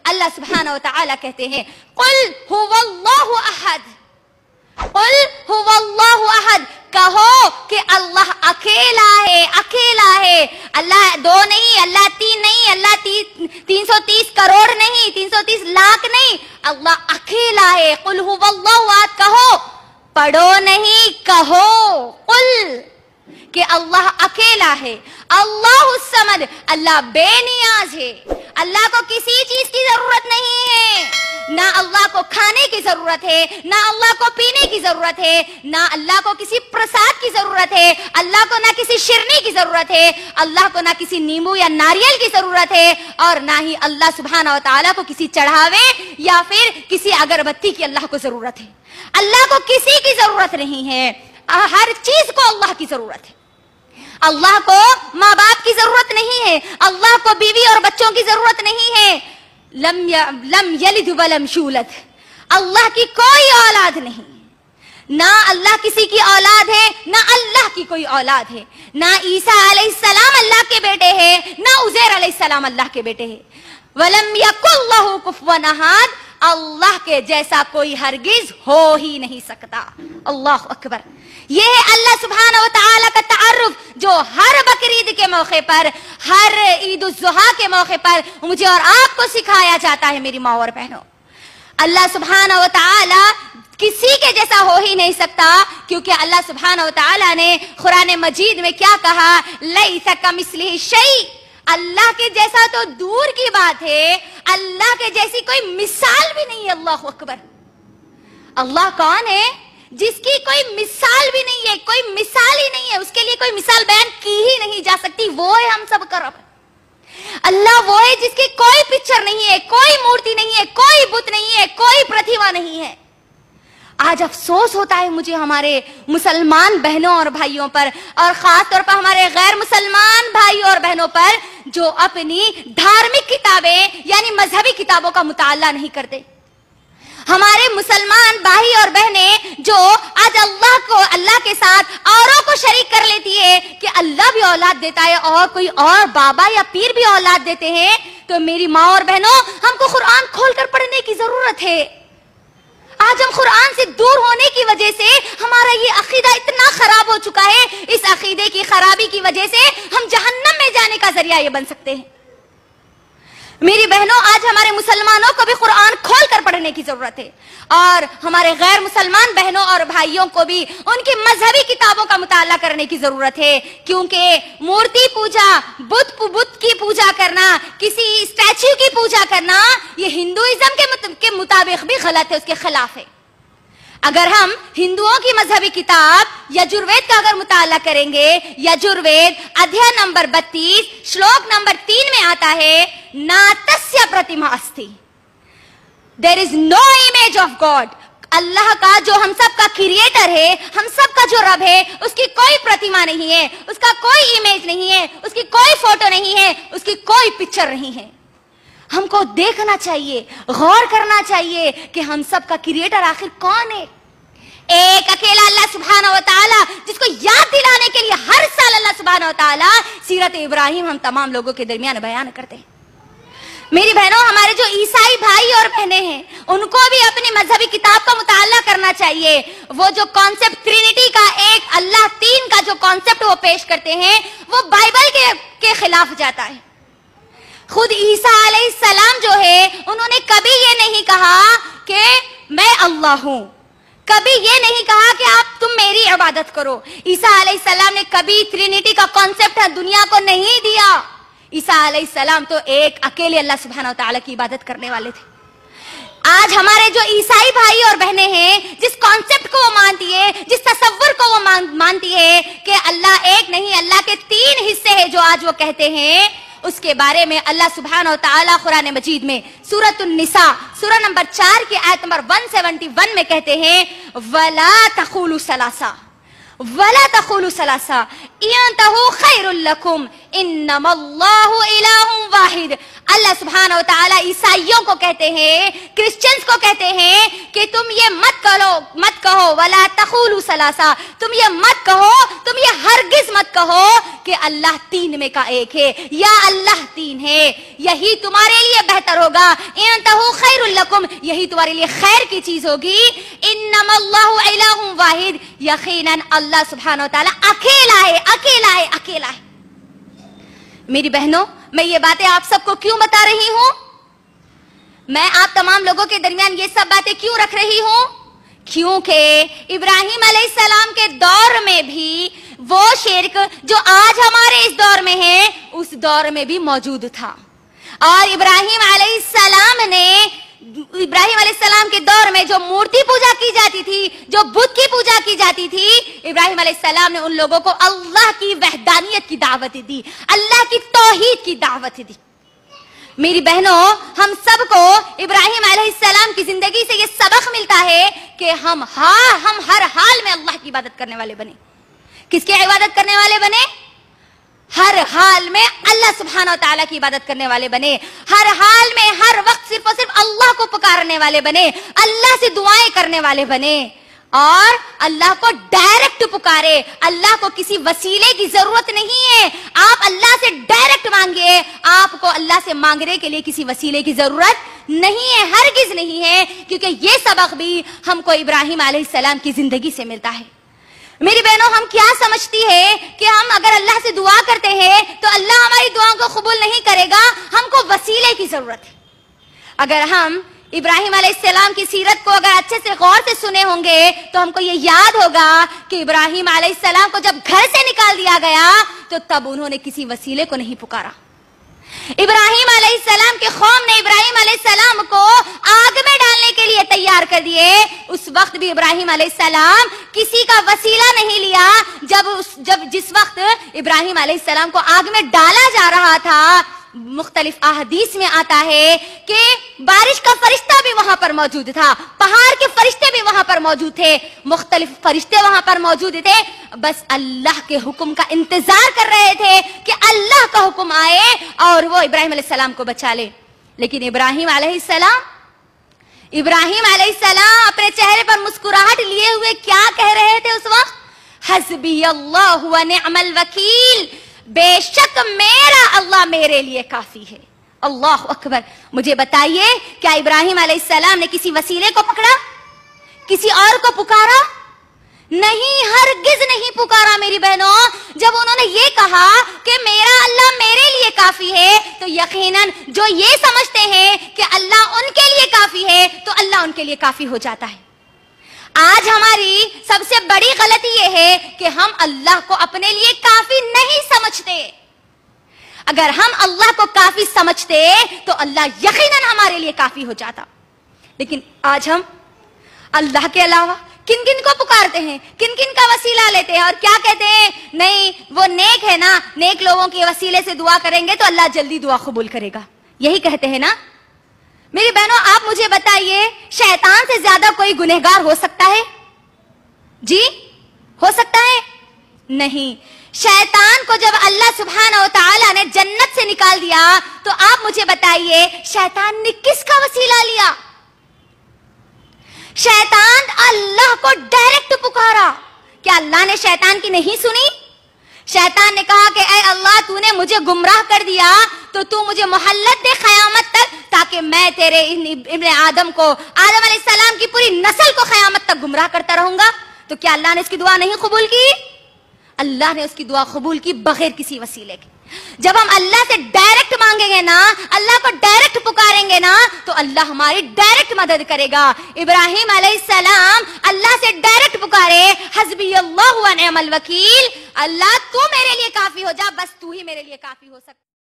اللہ سبحانہ و تعالیٰ کہتے ہیں قل هو اللہ احد، قل هو اللہ احد، کہو کہ اللہ اکیلا ہے، اکیلا ہے، اللہ دو نہیں، اللہ تین نہیں، اللہ 330 کروڑ نہیں، 330 لاکھ نہیں، اللہ اکیلا ہے۔ قل هو اللہ احد، کہو، پڑھو نہیں، کہو، قل کہ اللہ اکیلا ہے۔ اللہ الصمد، اللہ بے نیاز ہے، اللہ کو کسی چیز کی ضرورت نہیں ہے، نہ اللہ کو کھانے کی ضرورت ہے، نہ اللہ کو پینے کی ضرورت ہے، نہ اللہ کو کسی پرساد کی ضرورت ہے، اللہ کو نہ کسی شرنی کی ضرورت ہے، اللہ کو نہ کسی نیمبو یا ناریل کی ضرورت ہے، اور نہ ہی اللہ سبحانہ و تعالیٰ کو کسی چڑھاوے یا پھر کسی اگربتی کی اللہ کو ضرورت ہے۔ اللہ کو کسی کی ضرورت نہیں ہے، ہر چیز کو اللہ کی ضرورت ہے۔ اللہ کو ماں باپ کی ضرورت نہیں ہے، اللہ کو بیوی اور بچوں کی ضرورت نہیں ہے، لم یلد ولم یولد، اللہ کی کوئی اولاد نہیں، نہ اللہ کسی کی اولاد ہے، نہ اللہ کی کوئی اولاد ہے، نہ عیسیٰ علیہ السلام اللہ کے بیٹے ہیں، نہ عزیر علیہ السلام اللہ کے بیٹے ہیں۔ ولم یکن لہ کفوا احد، اللہ کے جیسا کوئی ہرگز ہو ہی نہیں سکتا۔ اللہ اکبر، یہ ہے اللہ سبحانہ و تعالیٰ کا تعارف جو ہر بقرعید کے موقع پر، ہر عید الاضحیٰ کے موقع پر مجھے اور آپ کو سکھایا جاتا ہے۔ میری ماں اور بہنوں، اللہ سبحانہ و تعالیٰ کسی کے جیسا ہو ہی نہیں سکتا، کیونکہ اللہ سبحانہ و تعالیٰ نے قرآن مجید میں کیا کہا؟ لیس کمثلہ شیء، اللہ کے جیسا تو دور کی بات ہے، اللہ کے جیسی کوئی مثال بھی نہیں ہے۔ اللہ اکبر، اللہ کون ہے جس کی کوئی مثال بھی نہیں ہے، کوئی مثال ہی نہیں ہے، اس کے لیے کوئی مثال بیان کی ہی نہیں جا سکتی، وہ ہے ہم سب کا رب۔ اللہ وہ ہے جس کی کوئی پکچر نہیں ہے، کوئی مورتی نہیں ہے، کوئی بت نہیں ہے، کوئی پرتیما نہیں ہے۔ آج افسوس ہوتا ہے مجھے ہمارے مسلمان بہنوں اور بھائیوں پر، اور خاص طور پر ہمارے غیر مسلمان بھائی اور بہنوں پر جو اپنی دھارمک کتابیں یعنی مذہبی کتابوں کا مطالعہ نہیں کرتے۔ ہمارے مسلمان بھائی اور بہنیں جو آج اللہ کے ساتھ اوروں کو شریک کر لیتی ہے کہ اللہ بھی اولاد دیتا ہے اور کوئی اور بابا یا پیر بھی اولاد دیتے ہیں، تو میری ماں اور بہنوں، ہم کو قرآن کھول کر پڑھنے کی ضرورت ہے۔ آج ہم قرآن سے دور ہونے کی وجہ سے ہمارا یہ عقیدہ اتنا خراب ہو چکا ہے، اس عقیدے کی خرابی کی وجہ سے ہم جہنم میں جانے کا ذریعہ یہ بن سکتے ہیں۔ میری بہنوں، آج ہمارے مسلمانوں کو بھی قرآن کھول کر پڑھنے کی ضرورت ہے، اور ہمارے غیر مسلمان بہنوں اور بھائیوں کو بھی ان کی مذہبی کتابوں کا مطالعہ کرنے کی ضرورت ہے، کیونکہ مورتی پوجا، بت کی پوجا کرنا، کسی اسٹیچو کی پوجا کرنا، یہ ہندوازم کے مطابق بھی غلط ہے، اس کے خلاف ہے۔ اگر ہم ہندوؤں کی مذہبی کتاب یجروید کا اگر مطالعہ کریں گے، یجروید ادھیائے نمبر 32 شلوک نمبر 3 میں آتا ہے، ناتسیا پرتیما استی، دیر از نو امیج آف گاڈ، اللہ کا جو ہم سب کا کریٹر ہے، ہم سب کا جو رب ہے، اس کی کوئی پرتیما نہیں ہے، اس کا کوئی امیج نہیں ہے، اس کی کوئی فوٹو نہیں ہے، اس کی کوئی پکچر نہیں ہے۔ ہم کو دیکھنا چاہیے، غور کرنا چاہیے کہ ہم سب کا کریٹر آخر کون ہے۔ ایک اکیلا اللہ سبحانہ و تعالیٰ، جس کو یاد دلانے کے لیے ہر سال اللہ سبحانہ و تعالیٰ سیرت ابراہیم ہم تمام لوگوں کے درمیان بیان کرتے ہیں۔ میری بہنوں، ہمارے جو عیسائی بھائی اور بہنیں ہیں، ان کو بھی اپنی مذہبی کتاب کا مطالعہ کرنا چاہیے۔ وہ جو کانسیپٹ ٹرینٹی کا، ایک اللہ تین کا جو کانسیپٹ وہ پیش کرتے ہیں، وہ بائبل کے خلاف جاتا ہے۔ خود عیسیٰ علیہ السلام جو ہے، انہوں نے کبھی یہ نہیں کہا کہ میں اللہ ہوں، کبھی یہ نہیں کہا کہ تم میری عبادت کرو۔ عیسیٰ علیہ السلام نے کبھی ٹرینٹی کا کانسیپٹ دنیا کو نہیں دیا۔ عیسیٰ علیہ السلام تو ایک اکیلے اللہ سبحانہ و تعالیٰ کی عبادت کرنے والے تھے۔ آج ہمارے جو عیسائی بھائی اور بہنیں ہیں، جس کانسیپٹ کو وہ مانتی ہے، جس تصور کو وہ مانتی ہے کہ اللہ ایک نہیں، اللہ کے 3 حصے ہیں جو آج وہ کہتے ہیں، اس کے بارے میں اللہ سبحانہ و تعالیٰ قرآن مجید میں سورۃ النساء سورہ نمبر 4 کی آیت نمبر 171 میں کہتے ہیں، وَلَا تَقُولُوا ثَلَاثَةٌ، ولا تقولوا ثلاثا انتهوا خير لكم انما الله اله واحد. اللہ سبحانہ و تعالیٰ عیسائیوں کو کہتے ہیں، کرسچنز کو کہتے ہیں کہ تم یہ مت کہو ولا تقولوا ثلاثا، تم یہ مت کہو، تم یہ ہرگز مت کہو کہ اللہ تین میں کا ایک ہے یا اللہ تین ہے. یہی تمہارے لیے بہتر ہوگا. انتہوا خیر لکم، یہی تمہارے لیے خیر کی چیز ہوگی. انما اللہ الہ واحد، یقیناً اللہ سبحانہ و تعالیٰ اکیلا ہے، اکیلا ہے، اکیلا ہے. میری بہنوں، میں یہ باتیں آپ سب کو کیوں بتا رہی ہوں؟ میں آپ تمام لوگوں کے درمیان یہ سب باتیں کیوں رکھ رہی ہوں؟ کیونکہ ابراہیم علیہ السلام کے دور میں بھی وہ شرک جو آج ہمارے اس دور میں ہے، اس دور میں بھی موجود تھا. اور ابراہیم علیہ السلام کے دور میں جو مورتی پوجا کی جاتی تھی، جو بت کی پوجا کی جاتی تھی، ابراہیم علیہ السلام نے ان لوگوں کو اللہ کی وحدانیت کی دعوت دی، اللہ کی توحید کی دعوت دی. میری بہنوں، ہم سب کو ابراہیم علیہ السلام کی زندگی سے یہ سبق ملتا ہے کہ ہم ہر حال میں اللہ کی عبادت کرنے والے بنے. کس کی عبادت کرنے والے بنے؟ ہر حال میں اللہ سبحانہ و تعالیٰ کی عبادت کرنے والے بنے. ہر حال میں، ہر وقت صرف اور صرف اللہ کو پکارنے والے بنے، اللہ سے دعائیں کرنے والے بنے، اور اللہ کو ڈائریکٹ پکارے. اللہ کو کسی وسیلے کی ضرورت نہیں ہے. آپ اللہ سے ڈائریکٹ مانگیے، آپ کو اللہ سے مانگنے کے لیے کسی وسیلے کی ضرورت نہیں ہے، ہرگز نہیں ہے. کیونکہ یہ سبق بھی ہم کو ابراہیم علیہ السلام کی زندگی سے ملتا ہے. میری بہنوں، ہم کیا سمجھتی ہے کہ ہم اگر اللہ سے دعا کرتے ہیں تو اللہ ہماری دعاؤں کو قبول نہیں کرے گا، ہم کو وسیلے کی ضرورت ہے. اگر ہم ابراہیم علیہ السلام کی سیرت کو اگر اچھے سے غور سے سنے ہوں گے تو ہم کو یہ یاد ہوگا کہ ابراہیم علیہ السلام کو جب گھر سے نکال دیا گیا تو تب انہوں نے کسی وسیلے کو نہیں پکارا. ابراہیم علیہ السلام کے قوم نے ابراہیم علیہ السلام کو آگ میں ڈالنے کے لیے تیار کر دیے. اس وقت بھی ابراہیم علیہ السلام کسی کا وسیلہ نہیں لیا. جس وقت ابراہیم علیہ السلام کو آگ میں ڈالا جا رہا تھا، مختلف احادیث میں آتا ہے کہ بارش کا فرشتہ بھی وہاں پر موجود تھا، پہاڑ کے فرشتے بھی وہاں پر موجود تھے، مختلف فرشتے وہاں پر موجود تھے. بس اللہ کے حکم کا انتظار کر رہے تھے کہ اللہ کا حکم آئے اور وہ ابراہیم علیہ السلام کو بچا لے. لیکن ابراہیم علیہ السلام اپنے چہرے پر مسکراہٹ لیے ہوئے کیا کہہ رہے تھے اس وقت؟ حسبی اللہ و نعم الوکیل، بے شک میرا اللہ میرے لیے کافی ہے. اللہ اکبر. مجھے بتائیے، کیا ابراہیم علیہ السلام نے کسی وسیلے کو پکڑا؟ کسی اور کو پکارا؟ نہیں، ہرگز نہیں پکارا. میری بہنوں، جب انہوں نے یہ کہا کہ میرا اللہ میرے لیے کافی ہے تو یقیناً جو یہ سمجھتے ہیں کہ اللہ ان کے لیے کافی ہے تو اللہ ان کے لیے کافی ہو جاتا ہے. آج ہماری سب سے بڑی غلطی یہ ہے کہ ہم اللہ کو اپنے لیے کافی نہیں سمجھتے. اگر ہم اللہ کو کافی سمجھتے تو اللہ یقیناً ہمارے لیے کافی ہو جاتا. لیکن آج ہم اللہ کے علاوہ کن کن کو پکارتے ہیں، کن کن کا وسیلہ لیتے ہیں، اور کیا کہتے ہیں؟ نہیں، وہ نیک ہے نا، نیک لوگوں کے وسیلے سے دعا کریں گے تو اللہ جلدی دعا قبول کرے گا. یہی کہتے ہیں نا. میری بہنوں، آپ مجھے بتائیے، شیطان سے زیادہ کوئی گنہگار ہو سکتا ہے؟ جی ہو سکتا ہے؟ نہیں. شیطان کو جب اللہ سبحانہ و تعالیٰ نے جنت سے نکال دیا تو آپ مجھے بتائیے شیطان نے کس کا وسیلہ لیا؟ شیطان اللہ کو ڈائریکٹ پکارا. کیا اللہ نے شیطان کی نہیں سنی؟ شیطان نے کہا کہ اے اللہ، تو نے مجھے گمراہ کر دیا تو تو مجھے مہلت دے قیامت تک، تاکہ میں تیرے ابن آدم کو، آدم علیہ السلام کی پوری نسل کو قیامت تک گمراہ کرتا رہوں گا. تو کیا اللہ نے اس کی دعا نہیں قبول کی؟ اللہ نے اس کی دعا قبول کی بغیر کسی وسیلے کے. جب ہم اللہ سے ڈائریکٹ مانگیں گے نا، اللہ کو ڈائریکٹ پکاریں گے نا، تو اللہ ہماری ڈائریکٹ مدد کرے گا. ابراہیم علیہ السلام اللہ سے ڈائریکٹ پکارے، حسبی اللہ و نعم الوکیل، اللہ تو میرے لیے کافی ہو جا، بس تو ہی میرے لیے کافی ہو سکتا.